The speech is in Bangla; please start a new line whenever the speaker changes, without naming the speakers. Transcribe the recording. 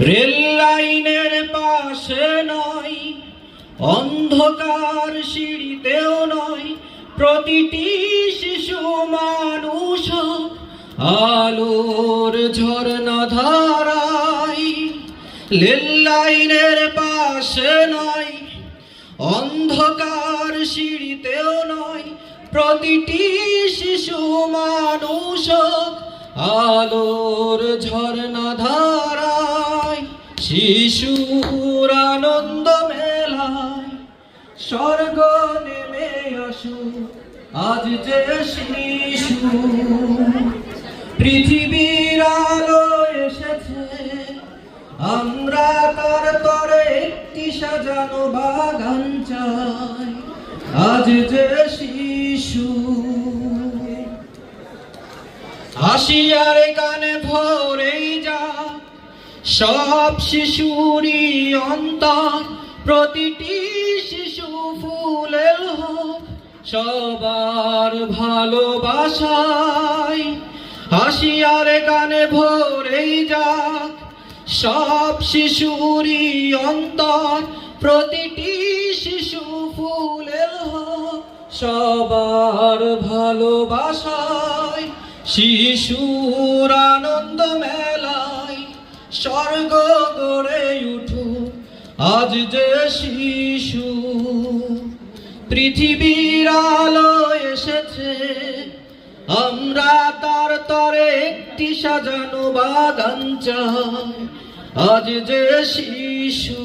রেল লাইনের পাশে নয়, অন্ধকার সিঁড়িতেও নয়, প্রতিটি শিশু মানুষ আলোর ঝর্ণা ধারায়। রেল লাইনের পাশে নয়, অন্ধকার সিঁড়িতেও নয়, প্রতিটি শিশু মানুষ আলোর ঝর্ণা ধারায়। শিশুর আনন্দ মেলায় স্বর্গ নেমে আসু, আজ যে শিশু পৃথিবীর আলো এসেছে, আমরা তার তরে একটি সাজানো বাগান চাই। আজ যে শিশু হাসিয়ার গানে ভরেই যা সব শিশুরই অন্তর, প্রতিটি শিশু ফুলের হোক সবার ভালোবাসায়। হাসিয়ার গানে ভরেই যাক সব শিশুরই অন্তর, প্রতিটি শিশু ফুলের হোক সবার ভালোবাসায়। শিশুর আনন্দ মেলায় স্বর্গ গড়ে উঠুক, আজ যে শিশু পৃথিবীর আলো এসেছে, আমরা তার তরে একটি সাজানো বাগান চাই। আজ যে শিশু